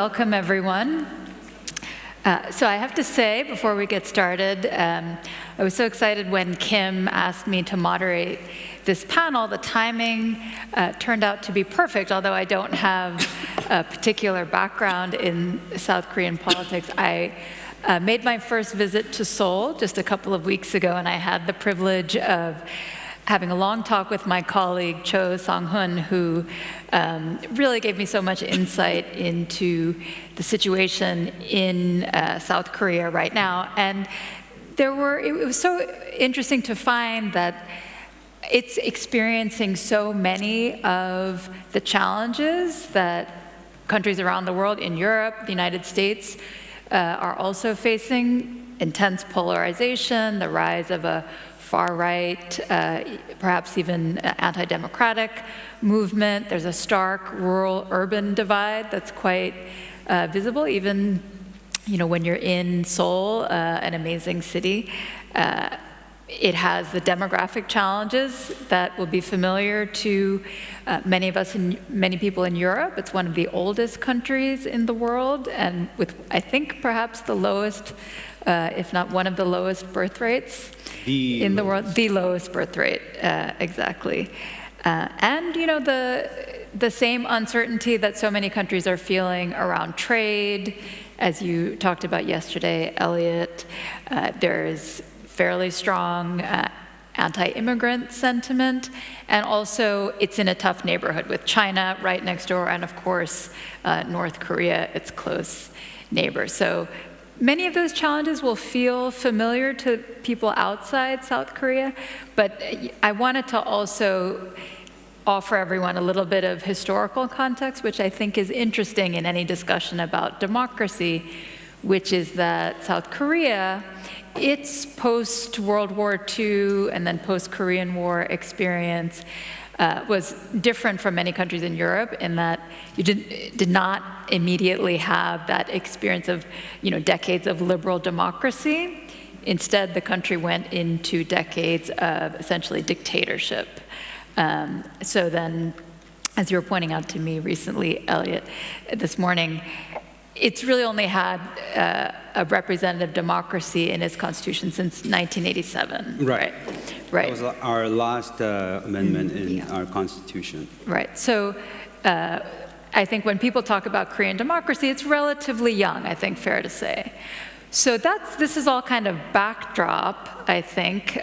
welcome everyone. So I have to say, before we get started, I was so excited when Kim asked me to moderate this panel. The timing turned out to be perfect, although I don't have a particular background in South Korean politics. I made my first visit to Seoul just a couple of weeks ago, and I had the privilege of having a long talk with my colleague Cho Sang-hun, who really gave me so much insight into the situation in South Korea right now. And it was so interesting to find that it's experiencing so many of the challenges that countries around the world, in Europe, the United States, are also facing: intense polarization, the rise of a far-right, perhaps even anti-democratic movement. There's a stark rural-urban divide that's quite visible, even when you're in Seoul, an amazing city. It has the demographic challenges that will be familiar to many of us and many people in Europe. It's one of the oldest countries in the world, and with, I think, perhaps the lowest, if not one of the lowest birth rates in the world. The lowest birth rate, exactly. And the same uncertainty that so many countries are feeling around trade, as you talked about yesterday, Elliot. There's fairly strong anti-immigrant sentiment, and also it's in a tough neighborhood with China right next door, and of course North Korea, its close neighbor. So many of those challenges will feel familiar to people outside South Korea, but I wanted to also offer everyone a little bit of historical context, which I think is interesting in any discussion about democracy, which is that South Korea, its post-World War II and then post-Korean War experience was different from many countries in Europe in that you did not immediately have that experience of decades of liberal democracy. Instead, the country went into decades of essentially dictatorship. So then, as you were pointing out to me recently, Elliot, this morning, it's really only had a representative democracy in its constitution since 1987. Right. Right. That was our last amendment in our constitution. Right. So I think when people talk about Korean democracy, it's relatively young, I think, fair to say. So this is all kind of backdrop, I think,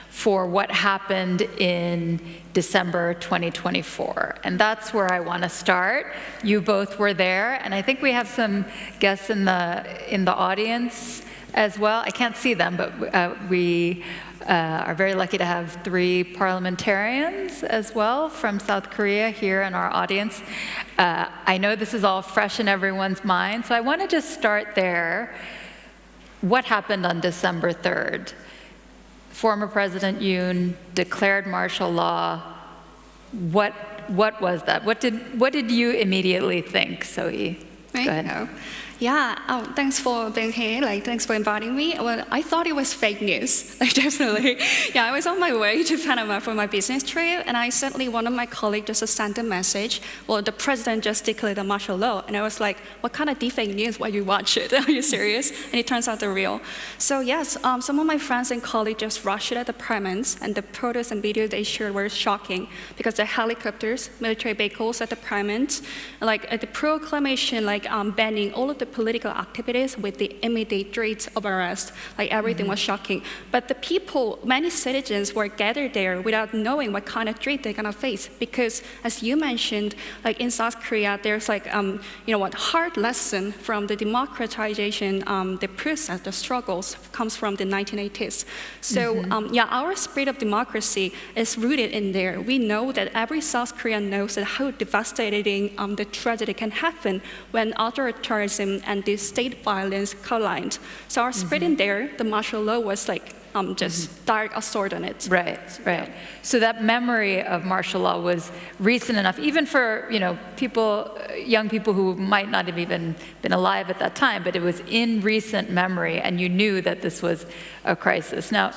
for what happened in December 2024. And that's where I want to start. You both were there, and I think we have some guests in the audience as well. I can't see them, but we are very lucky to have 3 parliamentarians as well from South Korea here in our audience. I know this is all fresh in everyone's mind, so I want to just start there. What happened on December 3rd? Former President Yoon declared martial law. What was that? What did you immediately think, Sohee? Right. Go ahead. Yeah, thanks for being here. Thanks for inviting me. Well, I thought it was fake news, definitely. Yeah, I was on my way to Panama for my business trip, and I suddenly, one of my colleagues just sent a message. Well, the president just declared a martial law, and I was like, what kind of fake news? Why you watch it? Are you serious? And it turns out they're real. So yes, some of my friends and colleagues just rushed at the premise, and the photos and videos they shared were shocking because the helicopters, military vehicles at the premise, the proclamation, banning all of the political activities with the immediate threats of arrest. Everything was shocking. But the people, many citizens were gathered there without knowing what kind of threat they're gonna face. Because as you mentioned, in South Korea, there's hard lesson from the democratization, the process, the struggles comes from the 1980s. So our spirit of democracy is rooted in there. We know that every South Korean knows that how devastating the tragedy can happen when authoritarianism and the state violence collide. So our spirit in there, the martial law was just direct assault on it. Right. Yeah. So that memory of martial law was recent enough, even for young people who might not have even been alive at that time, but it was in recent memory, and you knew that this was a crisis. Now,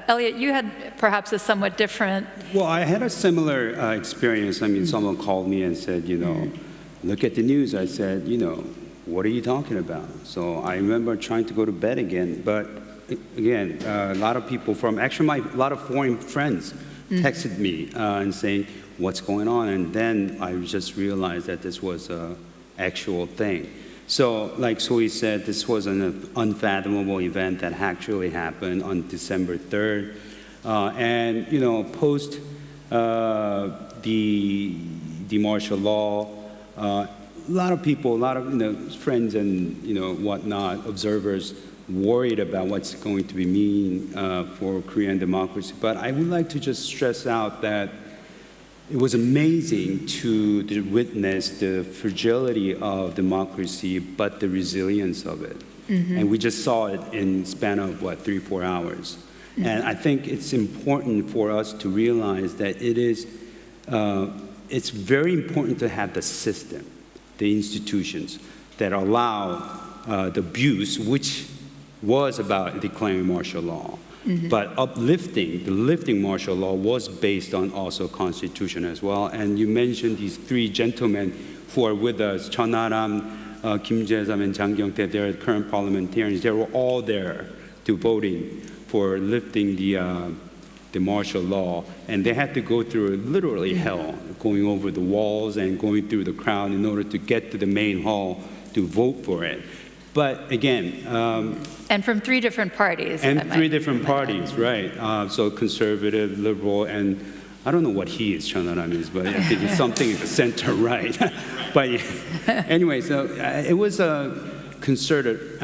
Elliot, you had perhaps a somewhat different. Well, I had a similar experience. I mean, someone called me and said, look at the news. I said, what are you talking about? So I remember trying to go to bed again. But again, a lot of people a lot of foreign friends texted me and saying, what's going on? And then I just realized that this was an actual thing. So like Sohee said, this was an unfathomable event that actually happened on December 3rd. And, post the martial law, a lot of people, a lot of friends and whatnot, observers, worried about what's going to be mean for Korean democracy. But I would like to just stress out that it was amazing to witness the fragility of democracy, but the resilience of it. And we just saw it in the span of, 3-4 hours. And I think it's important for us to realize that it's very important to have the system, the institutions that allow the abuse, which was about declaring martial law. But the lifting martial law was based on also Constitution as well. And you mentioned these three gentlemen who are with us, Cheon, Kim Jae-sam, and Jaeyoung. They're current parliamentarians. They were all there to voting for lifting the martial law. And they had to go through literally hell, going over the walls and going through the crowd in order to get to the main hall to vote for it. But again... and from three different parties. And three different parties, right. So conservative, liberal, and I don't know what Cheon is, but I think it's something in the center right. But anyway, so it was a concerted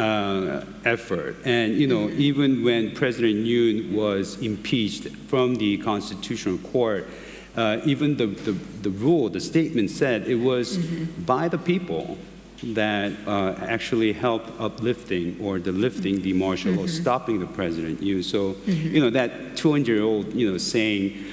effort. And, even when President Yoon was impeached from the Constitutional Court, even the statement said it was by the people that actually helped uplifting or lifting the martial law, stopping the President Yoon. So, that 200-year-old, saying,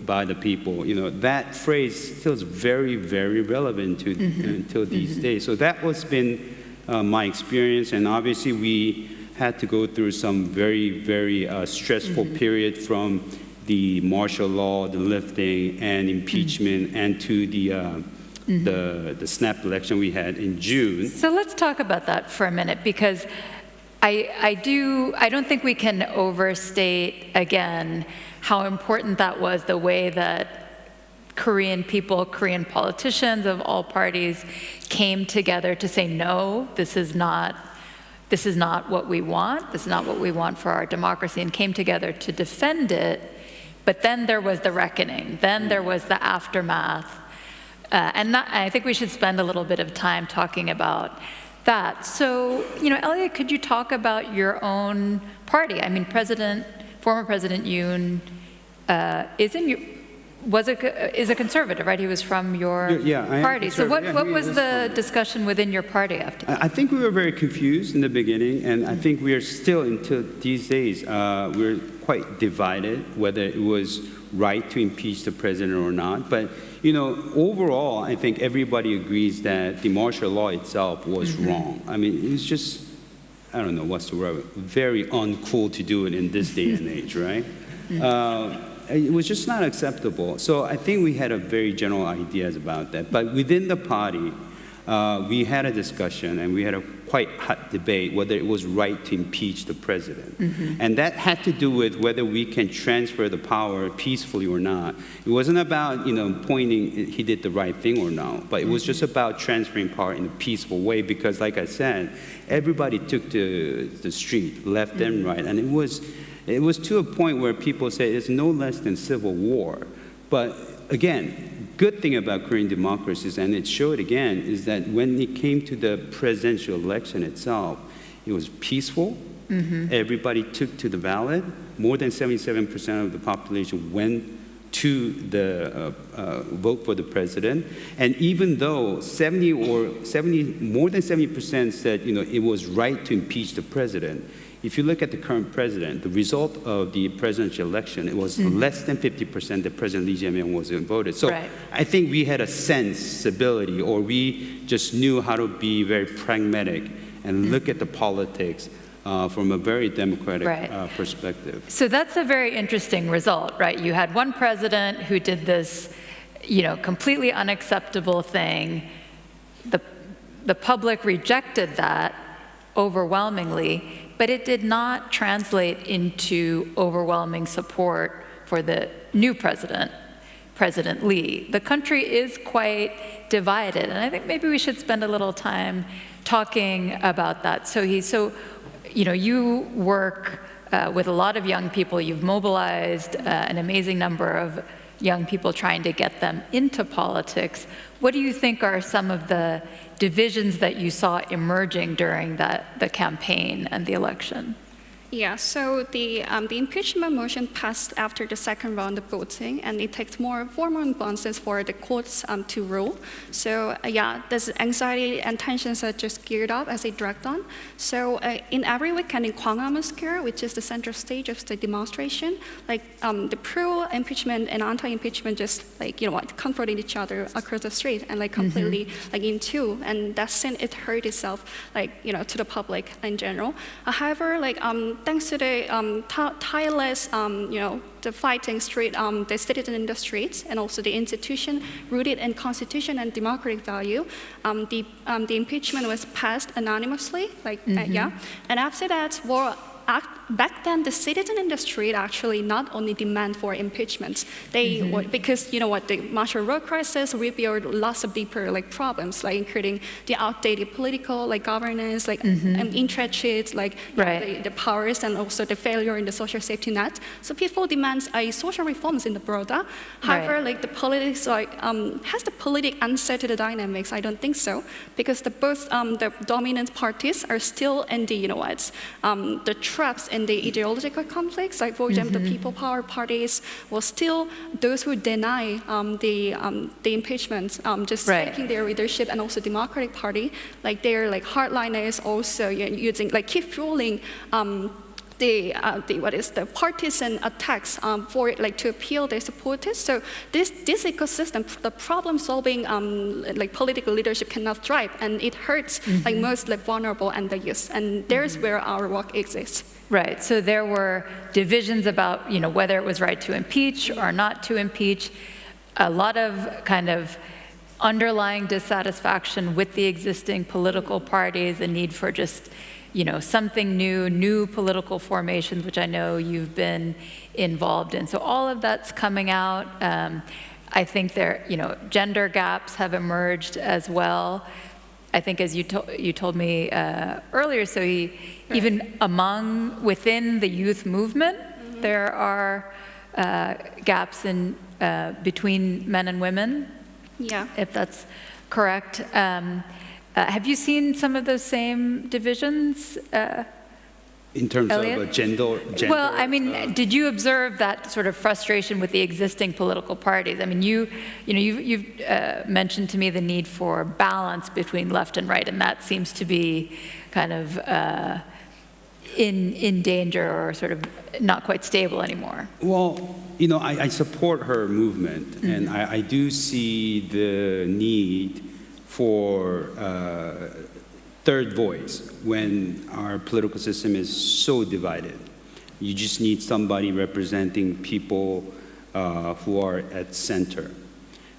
by the people, that phrase still is very, very relevant until these days. So that was been my experience, and obviously we had to go through some very, very stressful period from the martial law, the lifting, and impeachment, and to the snap election we had in June. So let's talk about that for a minute, because I don't think we can overstate again how important that was, the way that Korean people, Korean politicians of all parties came together to say, no, this is not what we want, this is not what we want for our democracy, and came together to defend it. But then there was the reckoning, then there was the aftermath. I think we should spend a little bit of time talking about that. So, Elliot, could you talk about your own party? I mean, former President Yoon is a conservative, right? He was from your party. So what was the discussion within your party after that? I think we were very confused in the beginning, and I think we are still, until these days, we're quite divided whether it was right to impeach the president or not. But overall, I think everybody agrees that the martial law itself was wrong. I mean, it's just, I don't know what's the word, very uncool to do it in this day and age, right? It was just not acceptable. So I think we had a very general ideas about that. But within the party, we had a discussion, and we had a quite hot debate whether it was right to impeach the president. And that had to do with whether we can transfer the power peacefully or not. It wasn't about, pointing he did the right thing or not, but it was just about transferring power in a peaceful way, because like I said, everybody took to the street, left and right, and it was to a point where people say it's no less than civil war. But again, good thing about Korean democracies, and it showed again, is that when it came to the presidential election itself, it was peaceful. Everybody took to the ballot. More than 77% of the population went to the vote for the president. And even though more than 70% said it was right to impeach the president, if you look at the current president, the result of the presidential election, it was less than 50% that President Lee Jae-myung wasn't voted. So I think we had a sensibility, or we just knew how to be very pragmatic and look at the politics from a very democratic perspective. So that's a very interesting result, right? You had one president who did this completely unacceptable thing. The public rejected that overwhelmingly, but it did not translate into overwhelming support for the new president, President Lee. The country is quite divided, and I think maybe we should spend a little time talking about that. So you work with a lot of young people. You've mobilized an amazing number of young people trying to get them into politics. What do you think are some of the divisions that you saw emerging during the campaign and the election? Yeah, so the impeachment motion passed after the second round of voting, and it takes more 4 months for the courts to rule. So this anxiety and tensions are just geared up as it dragged on. So in every weekend in Gwanghwamun Square, which is the central stage of the demonstration, the pro-impeachment and anti-impeachment just confronting each other across the street and completely in two, and that sent it hurt itself to the public in general. However, thanks to the tireless, the fighting street, the citizen in the streets, and also the institution rooted in constitution and democratic value, the impeachment was passed anonymously, and after that, back then, the citizen in the street actually not only demand for impeachment, because the martial law crisis revealed lots of deeper problems, including the outdated political governance, entrenched the powers, and also the failure in the social safety net. So people demand social reforms in the broader. However, the politics has the politics unsettled the dynamics? I don't think so, because both the dominant parties are still in the traps in the ideological conflicts. For example, the People Power parties were still those who deny the impeachment, just taking their leadership, and also Democratic Party, their hardliners also using keep fueling the partisan attacks to appeal their supporters. So this ecosystem, the problem-solving political leadership cannot thrive, and it hurts most vulnerable and the youth. And there's where our work exists. Right. So there were divisions about whether it was right to impeach or not to impeach. A lot of kind of underlying dissatisfaction with the existing political parties, the need for just something new political formations, which I know you've been involved in. So all of that's coming out. I think gender gaps have emerged as well. I think, as you told me earlier, Sohee, even within the youth movement, there are gaps in between men and women. Yeah, if that's correct. Have you seen some of those same divisions? In terms Elliot? Of gender? Well, I mean, did you observe that sort of frustration with the existing political parties? I mean, you've mentioned to me the need for balance between left and right, and that seems to be kind of in danger, or sort of not quite stable anymore. Well, I support her movement, and I do see the need for third voice when our political system is so divided. You just need somebody representing people who are at center.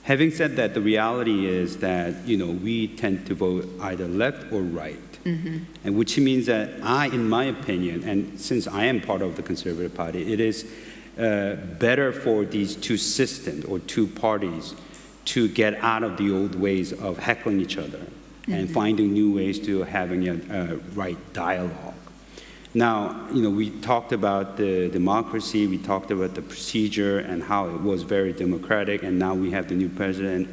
Having said that, the reality is that we tend to vote either left or right, and which means that in my opinion, and since I am part of the Conservative Party, it is better for these two systems or two parties to get out of the old ways of heckling each other and finding new ways to having a right dialogue. Now, we talked about the democracy, we talked about the procedure and how it was very democratic, and now we have the new president.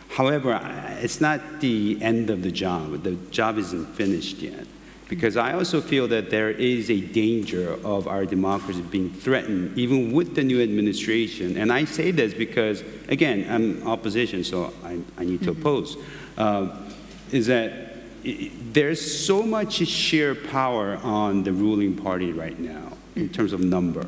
However, it's not the end of the job. The job isn't finished yet, because I also feel that there is a danger of our democracy being threatened, even with the new administration. And I say this because, again, I'm opposition, so I need to oppose. Is that there's so much sheer power on the ruling party right now in terms of number.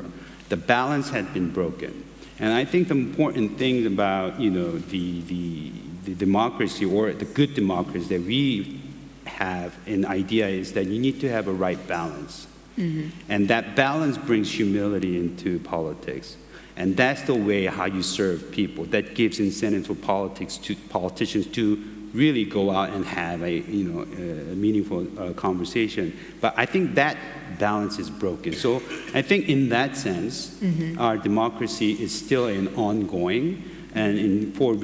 The balance had been broken. And I think the important thing about the democracy, or the good democracy that we have an idea, is that you need to have a right balance. And that balance brings humility into politics. And that's the way how you serve people. That gives incentive for politicians to really go out and have a meaningful conversation. But I think that balance is broken. So I think in that sense, our democracy is still an ongoing. And for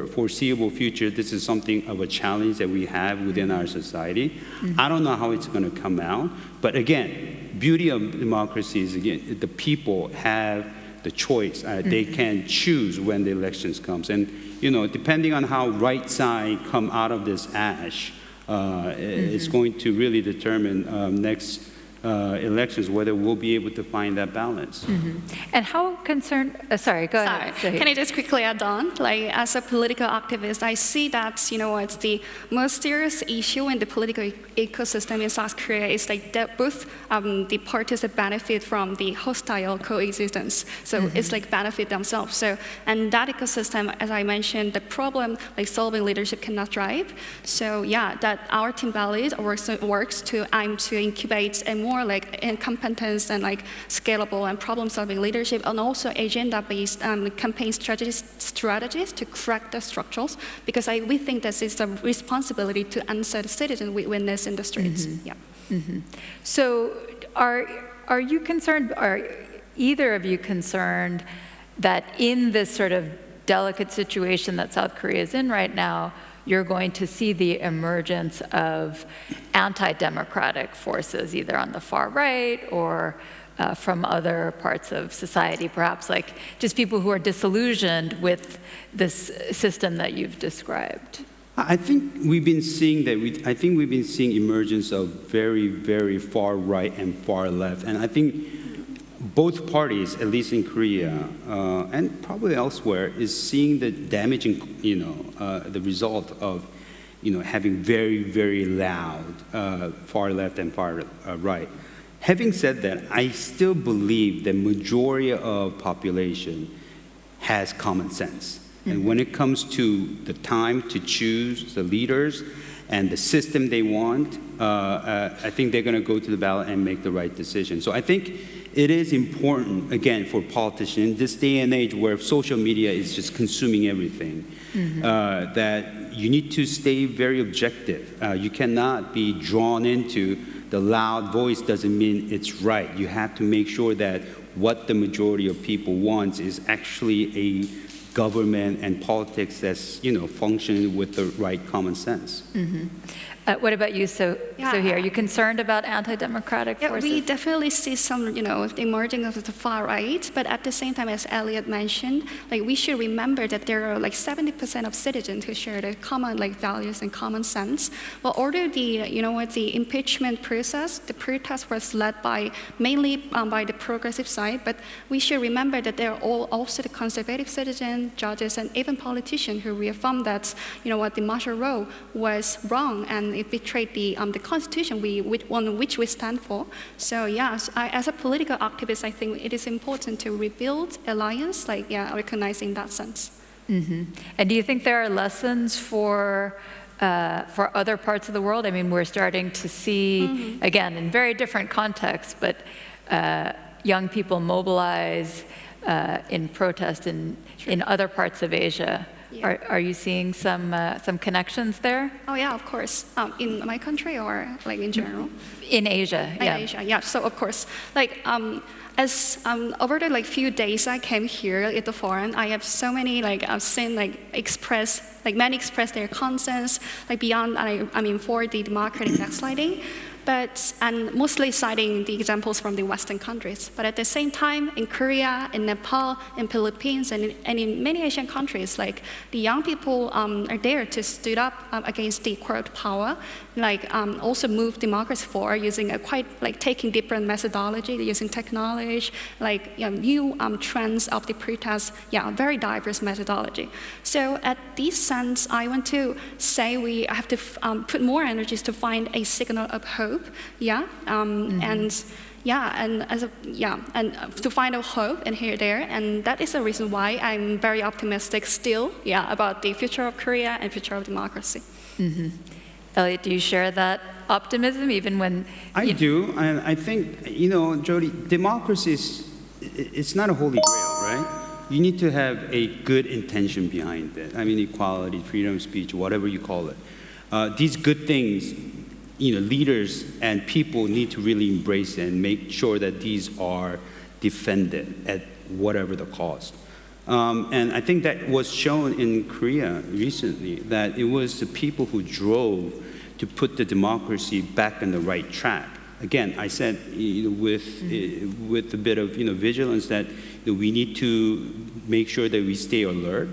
foreseeable future, this is something of a challenge that we have within our society. I don't know how it's going to come out, but again, beauty of democracy is, again, the people have the choice. They can choose when the elections comes. And, depending on how right side come out of this ash, it's going to really determine next elections whether we'll be able to find that balance. And how concerned, sorry, go ahead. Sohee. Can I just quickly add on? Like, as a political activist, I see that, it's the most serious issue in the political ecosystem in South Korea is like that both the parties that benefit from the hostile coexistence. So it's like benefit themselves. So, and that ecosystem, as I mentioned, the problem like solving leadership cannot drive. So yeah, that our team values works to aim to incubate a more like competence and like scalable and problem-solving leadership, and also agenda-based campaign strategies to crack the structures. Because we think this is a responsibility to answer the citizen we witness in the streets. Yeah. So, are you concerned? Are either of you concerned that in this sort of delicate situation that South Korea is in right now, you're going to see the emergence of anti-democratic forces, either on the far right or from other parts of society, perhaps like just people who are disillusioned with this system that you've described? I think we've been seeing that. I think we've been seeing emergence of very, very far right and far left, and I think both parties, at least in Korea and probably elsewhere, is seeing the damaging, the result of, having very, very loud far left and far right. Having said that, I still believe the majority of population has common sense. And when it comes to the time to choose the leaders and the system they want, I think they're going to go to the ballot and make the right decision. So I think it is important, again, for politicians in this day and age where social media is just consuming everything, that you need to stay very objective. You cannot be drawn into the loud voice doesn't mean it's right. You have to make sure that what the majority of people wants is actually a government and politics that's, functioning with the right common sense. What about you, Sohee? Are you concerned about anti-democratic forces? We definitely see some, the emerging of the far right, but at the same time, as Elliot mentioned, like we should remember that there are like 70% of citizens who share the common like values and common sense. Well, although the impeachment process, the protest was led mainly by the progressive side, but we should remember that there are also the conservative citizens, judges, and even politicians who reaffirmed that, the martial law was wrong and it betrayed the constitution on which we stand for. So yes, as a political activist, I think it is important to rebuild alliance, recognizing that sense. And do you think there are lessons for other parts of the world? I mean, we're starting to see, again, in very different contexts, but young people mobilize in protest in other parts of Asia. Yeah. Are you seeing some connections there? Oh yeah, of course. In my country or like in general? In Asia, yeah. In Asia, yeah. So of course, as over the few days I came here at the forum, I have so many I've seen many express their concerns beyond for the democratic backsliding. And mostly citing the examples from the Western countries. But at the same time, in Korea, in Nepal, in Philippines, and in many Asian countries, the young people are there to stood up against the corrupt power, also move democracy forward using taking different methodology, using technology, new trends of the protest, very diverse methodology. So at this sense, I want to say we have to put more energies to find a signal of hope. And to find a hope and here there, and that is the reason why I'm very optimistic still, about the future of Korea and future of democracy. Elliot, do you share that optimism even when I do, and I think Jyoti, democracy is it's not a holy grail, right? You need to have a good intention behind it. I mean, equality, freedom of speech, whatever you call it. These good things, leaders and people need to really embrace it and make sure that these are defended at whatever the cost. And I think that was shown in Korea recently, that it was the people who drove to put the democracy back on the right track. Again, I said with a bit of vigilance that we need to make sure that we stay alert.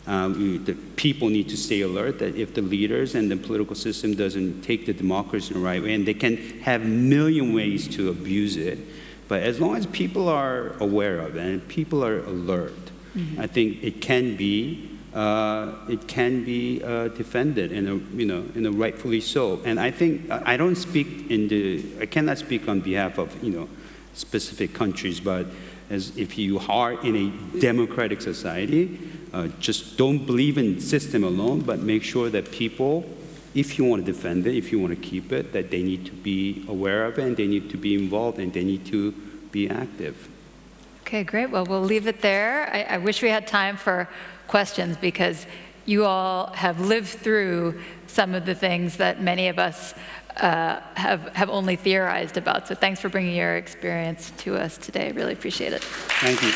The people need to stay alert that if the leaders and the political system doesn't take the democracy in the right way, and they can have a million ways to abuse it, but as long as people are aware of it and people are alert, I think it can be defended in a rightfully so. And I think I cannot speak on behalf of specific countries, but as if you are in a democratic society, just don't believe in system alone, but make sure that people, if you want to defend it, if you want to keep it, that they need to be aware of it, and they need to be involved, and they need to be active. Okay, great. Well, we'll leave it there. I wish we had time for questions, because you all have lived through some of the things that many of us have only theorized about. So thanks for bringing your experience to us today. Really appreciate it. Thank you.